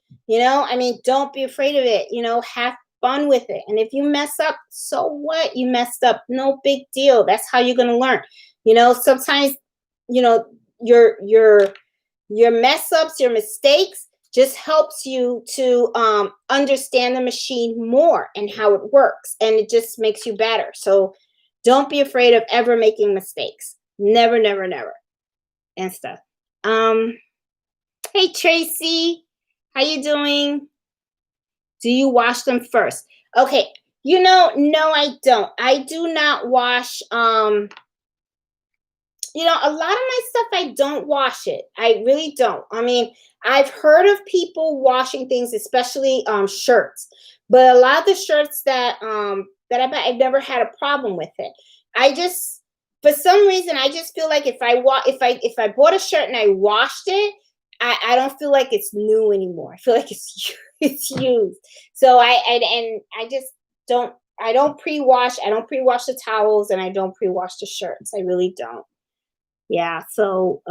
Don't be afraid of it. Have fun with it. And if you mess up, so what? You messed up. No big deal. That's how you're going to learn. Sometimes, you know, your mess ups, your mistakes just helps you to understand the machine more and how it works, and it just makes you better. So don't be afraid of ever making mistakes. Never, never, never, and stuff. Hey Tracy, how you doing? Do you wash them first? Okay, no, I don't. I do not wash. A lot of my stuff, I don't wash it. I really don't. I've heard of people washing things, especially shirts, but a lot of the shirts that I've never had a problem with it. I just, for some reason, I just feel like if I bought a shirt and I washed it, I don't feel like it's new anymore. I feel like it's used. So I just don't. I don't pre-wash. I don't pre-wash the towels, and I don't pre-wash the shirts. I really don't. Yeah, so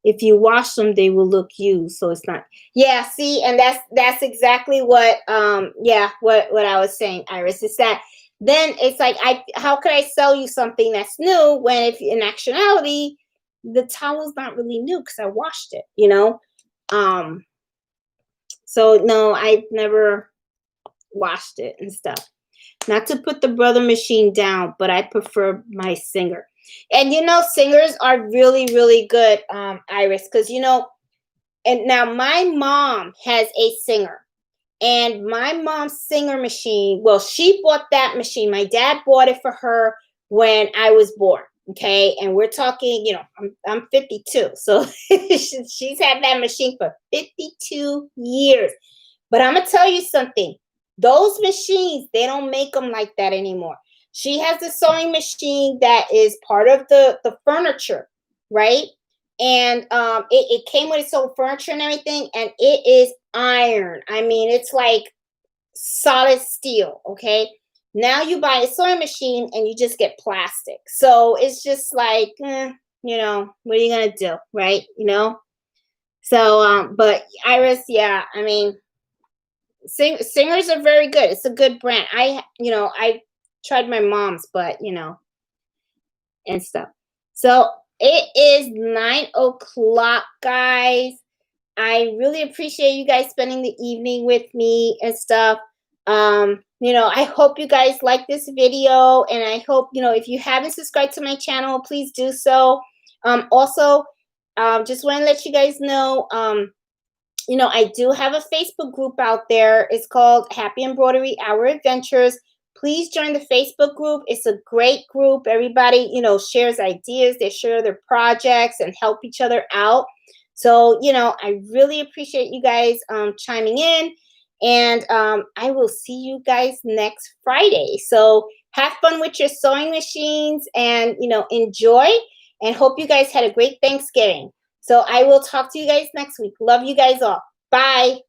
if you wash them, they will look used. So it's not. Yeah, see, and that's exactly what what I was saying, Iris. Is that then it's like how could I sell you something that's new when if in actuality the towel's not really new because I washed it, So no, I've never washed it and stuff. Not to put the brother machine down, but I prefer my Singer. And singers are really, really good, Iris, because and now my mom has a Singer. And my mom's Singer machine, well, she bought that machine. My dad bought it for her when I was born. Okay. And we're talking, I'm 52. So she's had that machine for 52 years. But I'm going to tell you something. Those machines, they don't make them like that anymore. She has a sewing machine that is part of the furniture, right? And it came with its own furniture and everything, and it is iron. It's like solid steel, okay? Now you buy a sewing machine and you just get plastic. So it's just like, what are you going to do, right? So, but Iris, yeah, Singers are very good. It's a good brand. I tried my mom's, but and stuff. So it is 9:00, guys. I really appreciate you guys spending the evening with me and stuff. I hope you guys like this video, and I hope, if you haven't subscribed to my channel, please do so. Also, just want to let you guys know, I do have a Facebook group out there. It's called Happy Embroidery, Our Adventures. Please join the Facebook group. It's a great group. Everybody, shares ideas. They share their projects and help each other out. So, I really appreciate you guys chiming in. And I will see you guys next Friday. So have fun with your sewing machines and, enjoy. And hope you guys had a great Thanksgiving. So I will talk to you guys next week. Love you guys all. Bye.